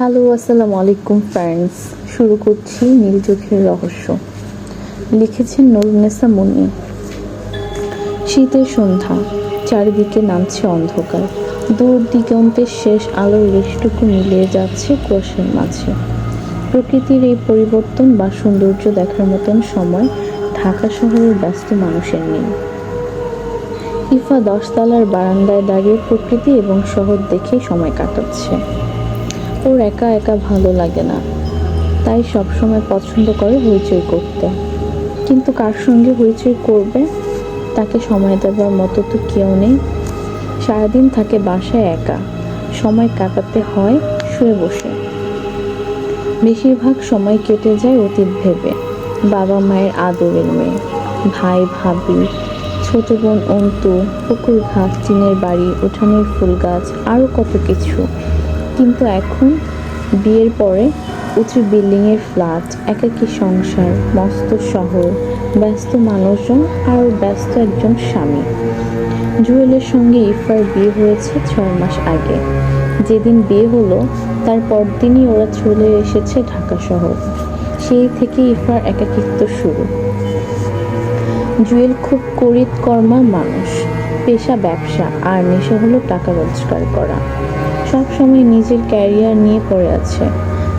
Hello, আসসালামু আলাইকুম friends. শুরু করছি নীল চোখের রহস্য। লিখেছেন নুরুন্নেসা মুন্নি। শীতের সন্ধ্যা, চারিদিকে নামছে অন্ধকার। দূর দিগন্তের শেষ আলোর রেশটুকু মিলিয়ে যাচ্ছে কুয়াশার মাঝে। প্রকৃতির এই পরিবর্তন বা সৌন্দর্য দেখার মতন সময় ঢাকা শহরের ব্যস্ত মানুষের নেই। ইফা 10 তলার বারান্দায় দাঁড়িয়ে প্রকৃতি এবং শহর দেখে সময় কাটাচ্ছে। ওর একা একা ভালো লাগে না, তাই সবসময় পছন্দ করে হইচই করতে। কিন্তু কার সঙ্গে হইচই করবে, তাকে সময় দেওয়ার মতো তো কেউ নেই। সারাদিন থাকে বাসায় একা, সময় কাটাতে হয় শুয়ে বসে। বেশিরভাগ সময় কেটে যায় অতীত ভেবে। বাবা মায়ের আদরের মেয়ে, ভাই ভাবি, ছোট বোন অন্তু, পুকুর ঘাট, টিনের বাড়ি, উঠানের ফুল গাছ, আরও কত কিছু। কিন্তু এখন বিয়ের পরে উঁচু বিল্ডিংয়ের ফ্ল্যাট, একাকী সংসার, মস্ত শহর, ব্যস্ত মানুষজন আর ব্যস্ত একজন স্বামী। জুয়েলের সঙ্গে ইফার বিয়ে হয়েছে 6 মাস আগে। যেদিন বিয়ে হলো তার পরদিনই ওরা চলে এসেছে ঢাকা শহর। সেই থেকে ইফার একাকিত্ব শুরু। জুয়েল খুব করিতকর্মা মানুষ, পেশা ব্যবসা, আর নেশা হলো টাকা রোজগার করা। সব সময় নিজের ক্যারিয়ার নিয়ে পড়ে আছে,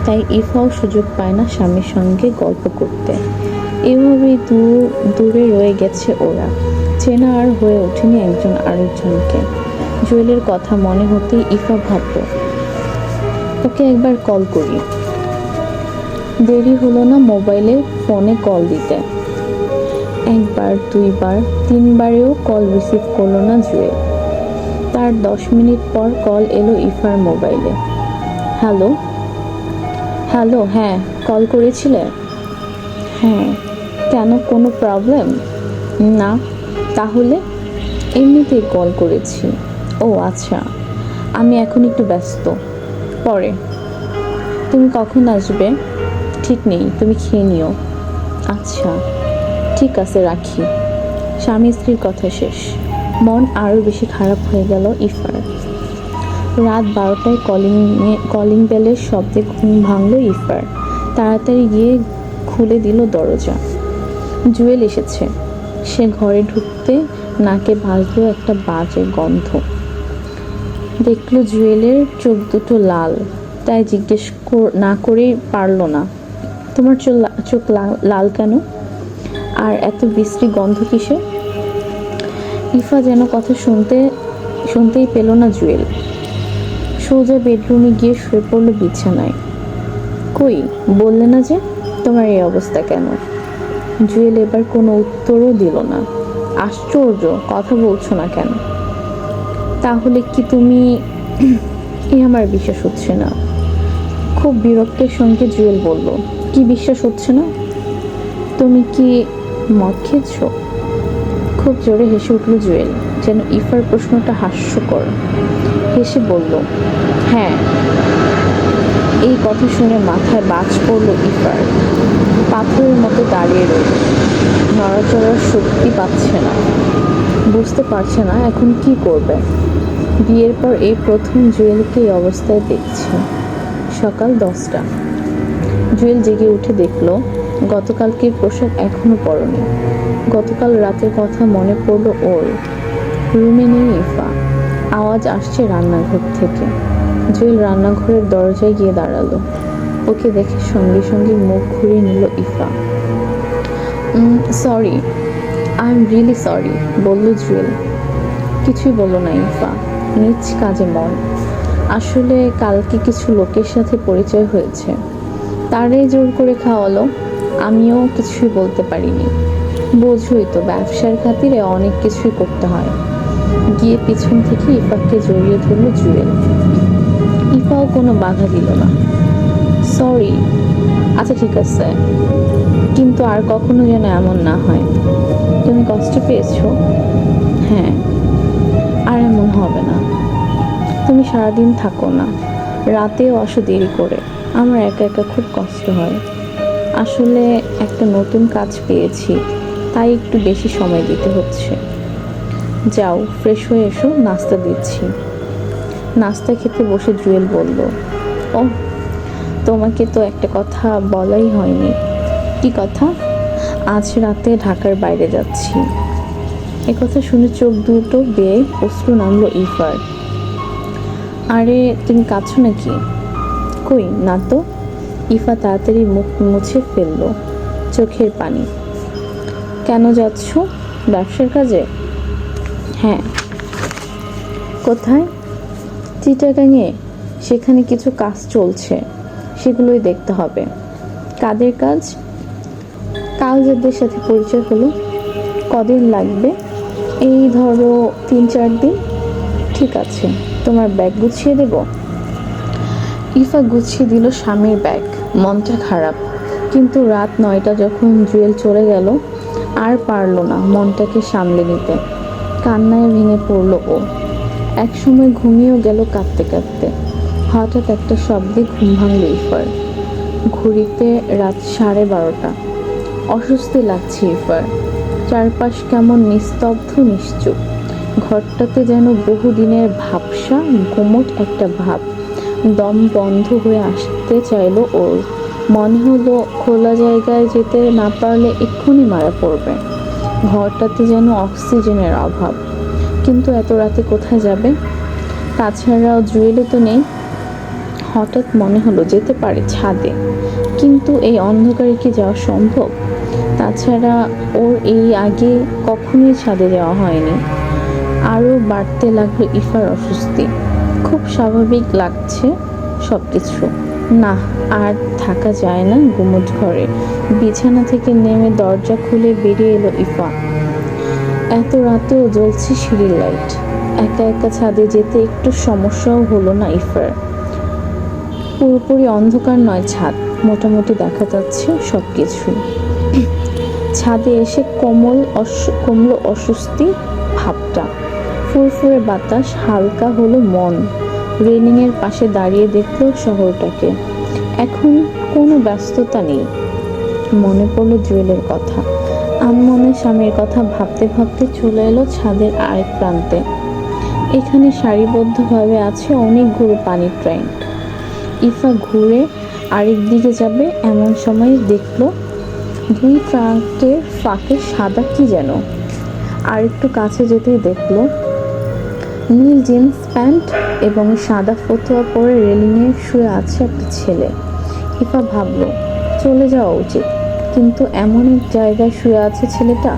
তাই ইফাও সুযোগ পায় না স্বামীর সঙ্গে গল্প করতে। এভাবেই দূরে রয়ে গেছে ওরা, চেনা আর হয়ে ওঠেনি একজন আরেকজনকে। জুয়েলের কথা মনে হতেই ইফা ভাবল, ওকে একবার কল করি। দেরি হলো না মোবাইলে ফোনে কল দিতে। একবার, দুইবার, তিনবারেও কল রিসিভ করলো না জুয়েল। তার 10 মিনিট পর কল এলো ইফার মোবাইলে। হ্যালো। হ্যালো, হ্যাঁ, কল করেছিলে? হ্যাঁ, কেন, কোনো প্রবলেম? না। তাহলে? এমনিতেই কল করেছি। ও আচ্ছা, আমি এখন একটু ব্যস্ত, পরে। তুমি কখন আসবে? ঠিক নেই, তুমি খেয়ে নিও। আচ্ছা ঠিক আছে, রাখি। স্বামী স্ত্রীর কথা শেষ। মন আরও বেশি খারাপ হয়ে গেল ইফার। রাত 12টায় কলিং বেলের শব্দে ঘুম ভাঙল ইফার। তাড়াতাড়ি গিয়ে খুলে দিল দরজা। জুয়েল এসেছে। সে ঘরে ঢুকতে নাকে ভাসল একটা বাজে গন্ধ। দেখল জুয়েলের চোখ দুটো লাল, তাই জিজ্ঞেস না করেই পারল না, তোমার চোখ লাল কেন? আর এত বিশ্রী গন্ধ কিসে? ইফা যেন কথা শুনতেই পেল না জুয়েল। সোজা বেডরুমে গিয়ে শুয়ে পড়ল বিছানায়। কই, বললে না যে তোমার এই অবস্থা কেন? জুয়েল এবার কোনো উত্তরও দিল না। আশ্চর্য, কথা বলছো না কেন? তাহলে কি তুমি আমার বিশ্বাস হচ্ছে না। খুব বিরক্তের সঙ্গে জুয়েল বলল, কি বিশ্বাস হচ্ছে না? তুমি কি মদ খেয়েছো? খুব জোরে হেসে উঠল জুয়েল, যেন ইফার প্রশ্নটা হাস্যকর। হেসে বলল, হ্যাঁ। এই কথা শুনে মাথায় বাজ পড়ল ইফার। পাথরের মতো দাঁড়িয়ে রইল, নড়াচড়ার শক্তি পাচ্ছে না, বুঝতে পারছে না এখন কি করবে। বিয়ের পর এই প্রথম জুয়েলকে এই অবস্থায় দেখছে। সকাল 10টা। জুয়েল জেগে উঠে দেখল গতকালকের পোশাক এখনো পরনে। গতকাল রাতের কথা মনে পড়ল ওর। রুমে নেই ইফা। আওয়াজ আসছে রান্নাঘর থেকে। জুয়েল রান্নাঘরের দরজায় গিয়ে দাঁড়ালো। ওকে দেখে সঙ্গে সঙ্গে মুখ ঘুরিয়ে নিল Ifa. Sorry, I am really sorry, বলল জুয়েল। কিছুই বলল না ইফা, নিজ কাজে মন। আসলে কালকে কিছু লোকের সাথে পরিচয় হয়েছে, তারাই জোর করে খাওয়ালো। আমিও কিছুই বলতে পারিনি। বোঝই তো, ব্যবসার খাতিরে অনেক কিছুই করতে হয়। গিয়ে পিছন থেকে ইফাকে জড়িয়ে ধরল জুয়েল। ইফাও কোনো বাধা দিল না। সরি। আচ্ছা ঠিক আছে, কিন্তু আর কখনো যেন এমন না হয়। তুমি কষ্ট পেয়েছো? হ্যাঁ, আর এমন হবে না। তুমি সারাদিন থাকো না, রাতেও আসো দেরি করে। আমার একা একা খুব কষ্ট হয়। আসলে একটা নতুন কাজ পেয়েছি, তাই একটু বেশি সময় দিতে হচ্ছে। যাও, ফ্রেশ হয়ে এসো, নাস্তা দিচ্ছি। নাস্তা খেতে বসে জুয়েল বলল, ও তোমাকে তো একটা কথা বলাই হয়নি। কি কথা? আজ রাতে ঢাকার বাইরে যাচ্ছি। এ কথা শুনে চোখ দুটো বেয়ে অশ্রু নামলো ইফার। আরে তুমি কাঁদছো নাকি? কই না তো। ইফা তাড়াতাড়ি মুখ মুছে ফেললো চোখের পানি। কেন যাচ্ছ? ব্যবসার কাজে? হ্যাঁ। কোথায়? চিটাগাঙে। সেখানে কিছু কাজ চলছে, সেগুলোই দেখতে হবে। কাদের কাজ? কালজারদের সাথে পরিচয় হলো। কদিন লাগবে? এই ধরো 3-4 দিন। ঠিক আছে, তোমার ব্যাগ গুছিয়ে দেব? ইফা গুছিয়ে দিল স্বামীর ব্যাগ। মনটা খারাপ, কিন্তু রাত 9টা যখন জুয়েল চলে গেল আর পারল না মনটাকে সামলে নিতে। কান্নায় ভেঙে পড়ল ও। একসময় ঘুমিয়েও গেল কাঁদতে কাঁদতে। হঠাৎ একটা শব্দে ঘুম ভাঙল ইফার। ঘড়িতে রাত 12:30। অস্বস্তি লাগছে ইফার। চারপাশ কেমন নিস্তব্ধ নিশ্চুপ। ঘরটাতে যেন বহুদিনের ভাবসা গুমট একটা ভাব। দম বন্ধ হয়ে আসতে চাইলো ওর। মনে হলো খোলা জায়গায় যেতে না পারলে এক্ষুনি মারা পড়বে। ঘরটাতে যেন অক্সিজেনের অভাব। কিন্তু এত রাতে কোথায় যাবে? তাছাড়া জুয়েলও তো নেই। হঠাৎ মনে হলো যেতে পারে ছাদে, কিন্তু এই অন্ধকারে কি যাওয়া সম্ভব? তাছাড়া ওর এই আগে কখনোই ছাদে যাওয়া হয়নি। আরও বাড়তে লাগলো ইফার অস্বস্তি। খুব স্বাভাবিক লাগছে সবকিছু। না, আর থাকা যায় না গুমট ঘরে। বিছানা থেকে নেমে দরজা খুলে বেরিয়ে এলো ইফা। এত রাতেও জ্বলছে সিঁড়ির লাইট। একা একা ছাদে যেতে একটু সমস্যাও হলো না ইফার। পুরোপুরি অন্ধকার নয় ছাদ, মোটামুটি দেখা যাচ্ছে সবকিছুই। ছাদে এসে কমল অস্বস্তি ভাবটা। ফুরফুরে বাতাস, হালকা হলো মন। রেলিংয়ের পাশে দাঁড়িয়ে দেখলো শহরটাকে। এখন কোনো ব্যস্ততা নেই। মনে পড়লো জুয়েলের কথা। আনমনে স্বামীর কথা ভাবতে ভাবতে চলে এলো ছাদের আরেক প্রান্তে। এখানে সারিবদ্ধভাবে আছে অনেকগুলো পানির ট্যাঙ্ক। ইফা ঘুরে আরেক দিকে যাবে এমন সময় দেখলো 2 ট্রাঙ্কের ফাঁকে সাদা কি যেন। আর একটু কাছে যেতেই দেখলো নীল জিন্স প্যান্ট এবং সাদা ফতুয়া পরে রেলিংয়ে শুয়ে আছে একটা ছেলে। ইফা ভাবলো চলে যাওয়া উচিত, কিন্তু এমন এক জায়গায় শুয়ে আছে ছেলেটা,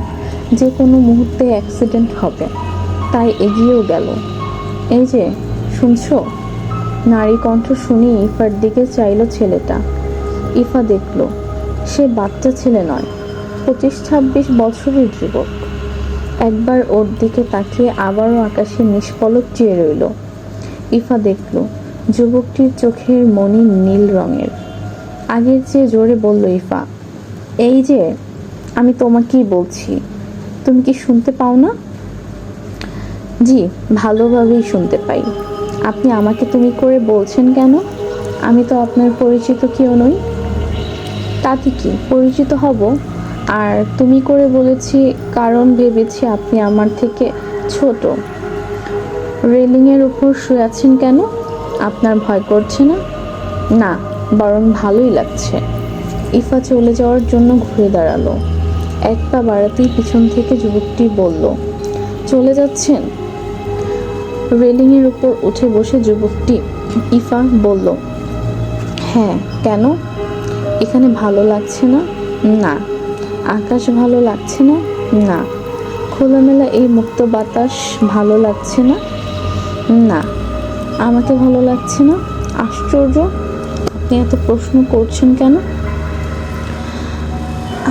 যে কোনো মুহূর্তে অ্যাক্সিডেন্ট হবে। তাই এগিয়েও গেল। এই যে, শুনছো? নারী কণ্ঠ শুনে ইফার দিকে চাইল ছেলেটা। ইফা দেখল সে বাচ্চা ছেলে নয়, 25-26 বছরের যুবক। একবার ওর দিকে তাকিয়ে আবারও আকাশে নিষ্পলক চেয়ে রইল। ইফা দেখল যুবকটির চোখের মণি নীল রঙের। আগের চেয়ে জোরে বলল ইফা, এই যে, আমি তোমাকেই বলছি, তুমি কি শুনতে পাও না? জি, ভালোভাবেই শুনতে পাই। আপনি আমাকে তুমি করে বলছেন কেন? আমি তো আপনার পরিচিত কেউ নই। তাতে কি, পরিচিত হব। আর তুমি করে বলেছি কারণ ভেবেছি আপনি আমার থেকে ছোট। রেলিংয়ের উপর শুয়ে আছেন কেন? আপনার ভয় করছে না? না, বরং ভালোই লাগছে। ইফা চলে যাওয়ার জন্য ঘুরে দাঁড়ালো। এক পা বাড়াতেই পিছন থেকে যুবকটি বলল, চলে যাচ্ছেন? রেলিংয়ের উপর উঠে বসে যুবকটি ইফা বলল, হ্যাঁ। কেন? এখানে ভালো লাগছে না? না। আকাশ ভালো লাগছে না? না। খোলামেলা এই মুক্ত বাতাস ভালো লাগছে না? না। আমাকে ভালো লাগছে না? আশ্চর্য, আপনি এত প্রশ্ন করছেন কেন?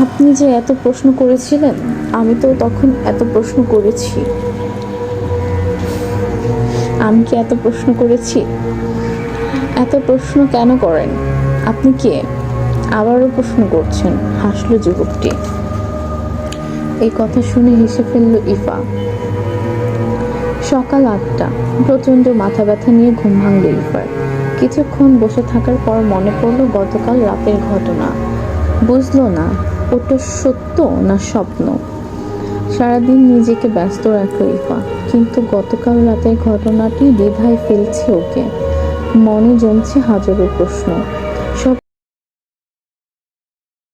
আপনি যে এত প্রশ্ন করেছিলেন, আমি তো তখন এত প্রশ্ন করেছি। আমি কি এত প্রশ্ন করেছি? এত প্রশ্ন কেন করেন? আপনি কে? আবারও প্রশ্ন করছেন, হাসল যুবকটি। এই কথা শুনে হেসে ফেলল ইফা। সকাল 8টা। প্রচণ্ড মাথা ব্যথা নিয়ে ঘুম ভাঙল ইফার। কিছুক্ষণ বসে থাকার পর মনে পড়ল গতকাল রাতের ঘটনা। বুঝলো না ওটা সত্য না স্বপ্ন। সারাদিন নিজেকে ব্যস্ত রাখল ইফা, কিন্তু গতকাল রাতের ঘটনাটি দ্বিধায় ফেলছে ওকে। মনে জমছে হাজারো প্রশ্ন। সব